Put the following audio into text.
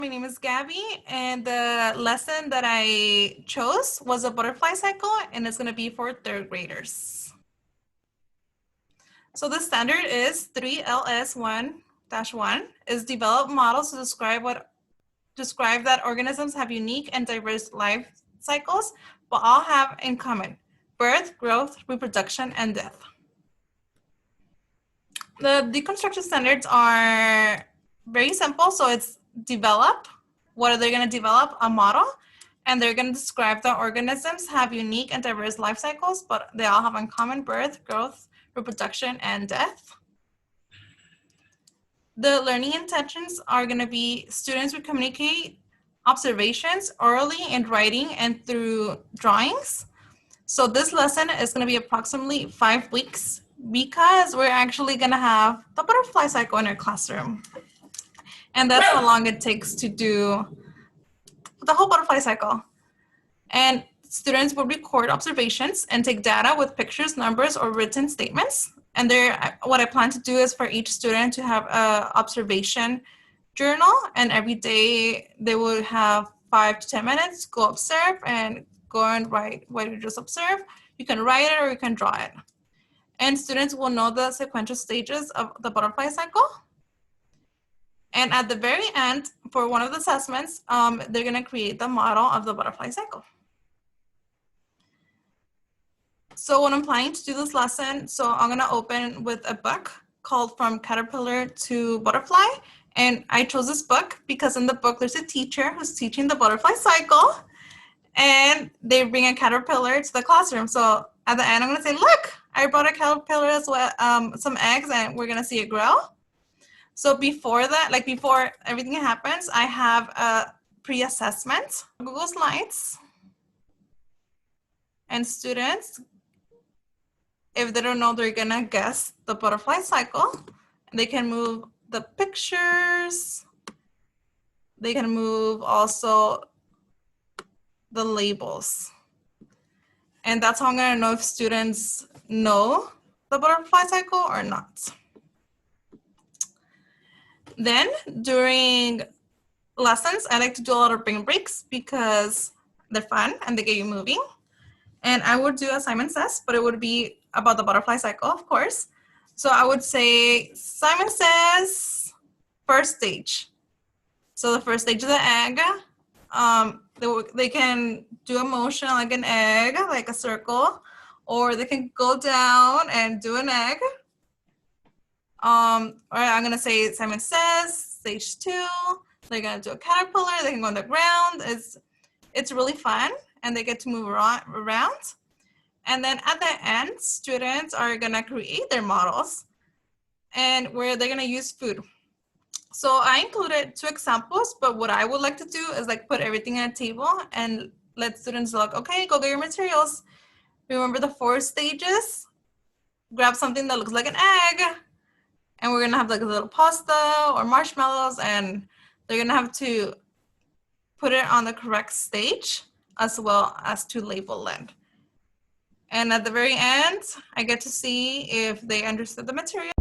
My name is Gabby, and the lesson that I chose was a butterfly cycle, and it's going to be for third graders. So the standard is 3LS1-1 is develop models to describe that organisms have unique and diverse life cycles, but all have in common birth, growth, reproduction, and death. The deconstruction standards are very simple. So it's develop. What are they going to develop? A model. And they're going to describe that organisms have unique and diverse life cycles, but they all have in common birth, growth, reproduction, and death. The learning intentions are going to be students will communicate observations orally and writing and through drawings. So this lesson is going to be approximately 5 weeks because we're actually going to have the butterfly cycle in our classroom. And that's how long it takes to do the whole butterfly cycle. And students will record observations and take data with pictures, numbers, or written statements. And what I plan to do is for each student to have an observation journal, and every day they will have 5 to 10 minutes, go observe and go and write what you just observed. You can write it or you can draw it. And students will know the sequential stages of the butterfly cycle. And at the very end, for one of the assessments, they're gonna create the model of the butterfly cycle. So when I'm planning to do this lesson, so I'm gonna open with a book called From Caterpillar to Butterfly. And I chose this book because in the book, there's a teacher who's teaching the butterfly cycle, and they bring a caterpillar to the classroom. So at the end, I'm gonna say, look, I brought a caterpillar as well, some eggs, and we're gonna see it grow. So before that, like before everything happens, I have a pre-assessment, Google Slides. And students, if they don't know, they're gonna guess the butterfly cycle. They can move the pictures. They can move also the labels. And that's how I'm gonna know if students know the butterfly cycle or not. Then during lessons, I like to do a lot of brain breaks because they're fun and they get you moving. And I would do as Simon says, but it would be about the butterfly cycle, of course. So I would say, Simon says, first stage. So the first stage of the egg, they can do a motion like an egg, like a circle, or they can go down and do an egg. Or I'm gonna say Simon says, stage 2, they're gonna do a caterpillar, they can go on the ground. It's really fun and they get to move around. And then at the end, students are gonna create their models and where they're gonna use food. So I included 2 examples, but what I would like to do is like put everything on a table and let students look, okay, go get your materials. Remember the 4 stages? Grab something that looks like an egg, and we're gonna have like a little pasta or marshmallows, and they're gonna have to put it on the correct stage as well as to label it. And at the very end, I get to see if they understood the material.